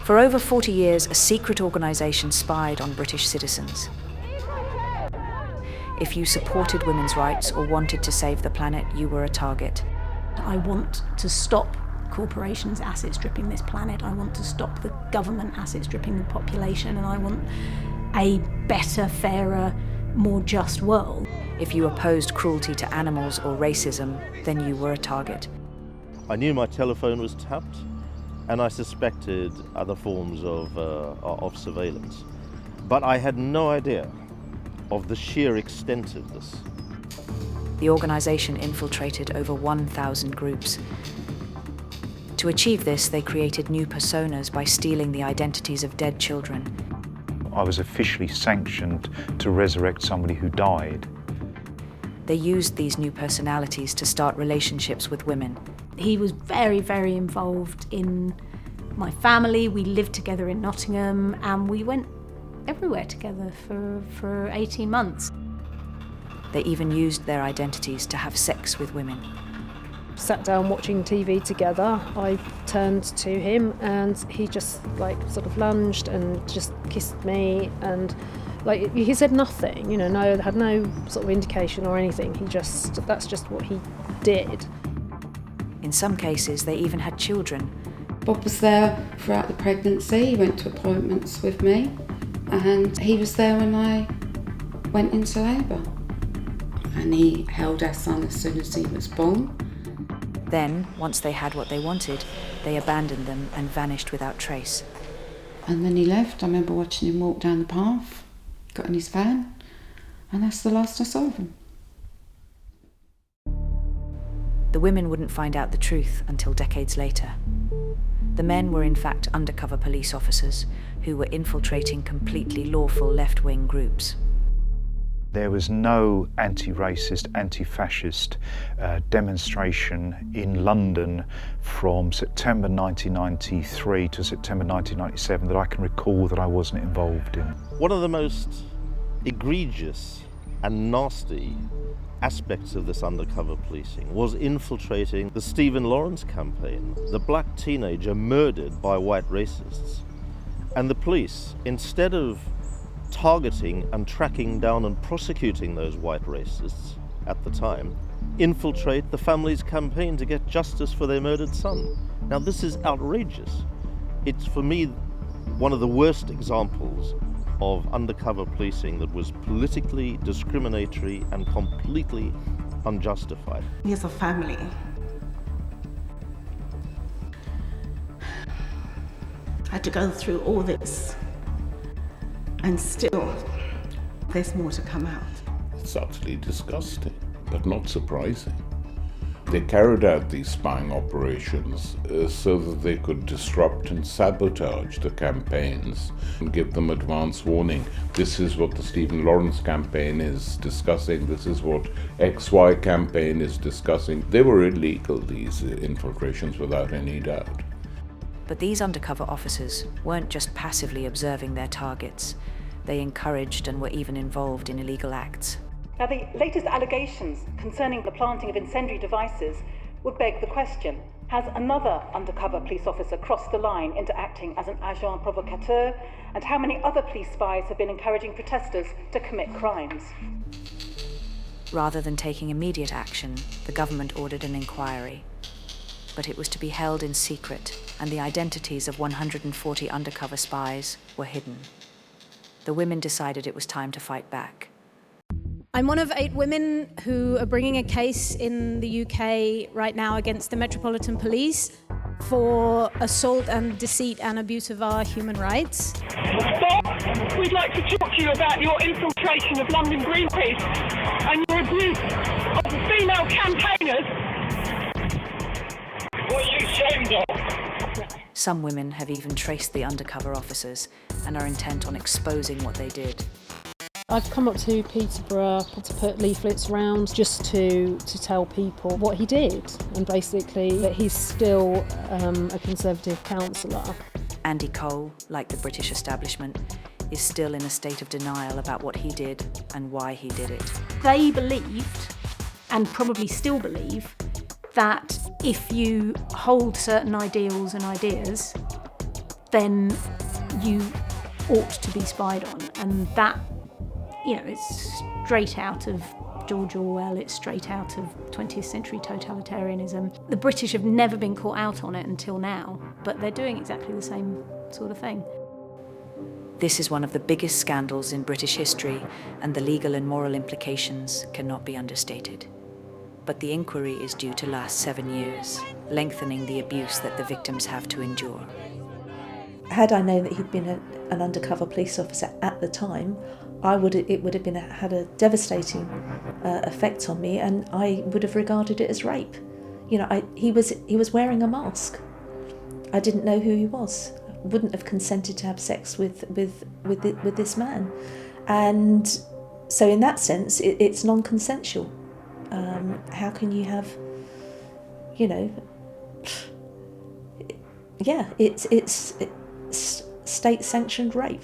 For over 40 years, a secret organisation spied on British citizens. If you supported women's rights or wanted to save the planet, you were a target. I want to stop corporations asset stripping this planet. I want to stop the government asset stripping the population, and I want a better, fairer, more just world. If you opposed cruelty to animals or racism, then you were a target. I knew my telephone was tapped, and I suspected other forms of surveillance. But I had no idea of the sheer extent of this. The organisation infiltrated over 1,000 groups. To achieve this, they created new personas by stealing the identities of dead children. I was officially sanctioned to resurrect somebody who died. They used these new personalities to start relationships with women. He was very, very involved in my family. We lived together in Nottingham and we went everywhere together for 18 months. They even used their identities to have sex with women. Sat down watching TV together. I turned to him and he just sort of lunged and just kissed me, and he said nothing, had no sort of indication or anything. That's just what he did. In some cases, they even had children. Bob was there throughout the pregnancy. He went to appointments with me, and he was there when I went into labour. And he held our son as soon as he was born. Then, once they had what they wanted, they abandoned them and vanished without trace. And then he left. I remember watching him walk down the path, got in his van, and that's the last I saw of him. The women wouldn't find out the truth until decades later. The men were in fact undercover police officers who were infiltrating completely lawful left-wing groups. There was no anti-racist, anti-fascist demonstration in London from September 1993 to September 1997 that I can recall that I wasn't involved in. One of the most egregious and nasty aspects of this undercover policing was infiltrating the Stephen Lawrence campaign, the black teenager murdered by white racists. And the police, instead of targeting and tracking down and prosecuting those white racists at the time, infiltrate the family's campaign to get justice for their murdered son. Now this is outrageous. It's, for me, one of the worst examples of undercover policing that was politically discriminatory and completely unjustified. He has a family. I had to go through all this, and still there's more to come out. It's utterly disgusting, but not surprising. They carried out these spying operations so that they could disrupt and sabotage the campaigns and give them advance warning. This is what the Stephen Lawrence campaign is discussing. This is what XY campaign is discussing. They were illegal, these infiltrations, without any doubt. But these undercover officers weren't just passively observing their targets. They encouraged and were even involved in illegal acts. Now, the latest allegations concerning the planting of incendiary devices would beg the question: has another undercover police officer crossed the line into acting as an agent provocateur? And how many other police spies have been encouraging protesters to commit crimes? Rather than taking immediate action, the government ordered an inquiry. But it was to be held in secret, and the identities of 140 undercover spies were hidden. The women decided it was time to fight back. I'm one of 8 women who are bringing a case in the UK right now against the Metropolitan Police for assault and deceit and abuse of our human rights. Stop! We'd like to talk to you about your infiltration of London Greenpeace and your abuse of the female campaigners. What are you ashamed of? Some women have even traced the undercover officers and are intent on exposing what they did. I've come up to Peterborough to put leaflets round just to tell people what he did, and basically that he's still a Conservative councillor. Andy Cole, like the British establishment, is still in a state of denial about what he did and why he did it. They believed, and probably still believe, that if you hold certain ideals and ideas, then you ought to be spied on. And that, it's straight out of George Orwell, it's straight out of 20th century totalitarianism. The British have never been caught out on it until now, but they're doing exactly the same sort of thing. This is one of the biggest scandals in British history, and the legal and moral implications cannot be understated. But the inquiry is due to last 7 years, lengthening the abuse that the victims have to endure. Had I known that he'd been an undercover police officer at the time, it would have had a devastating effect on me, and I would have regarded it as rape. He was wearing a mask. I didn't know who he was. I wouldn't have consented to have sex with this man, and so in that sense, it's non-consensual. How can you have, it's state-sanctioned rape.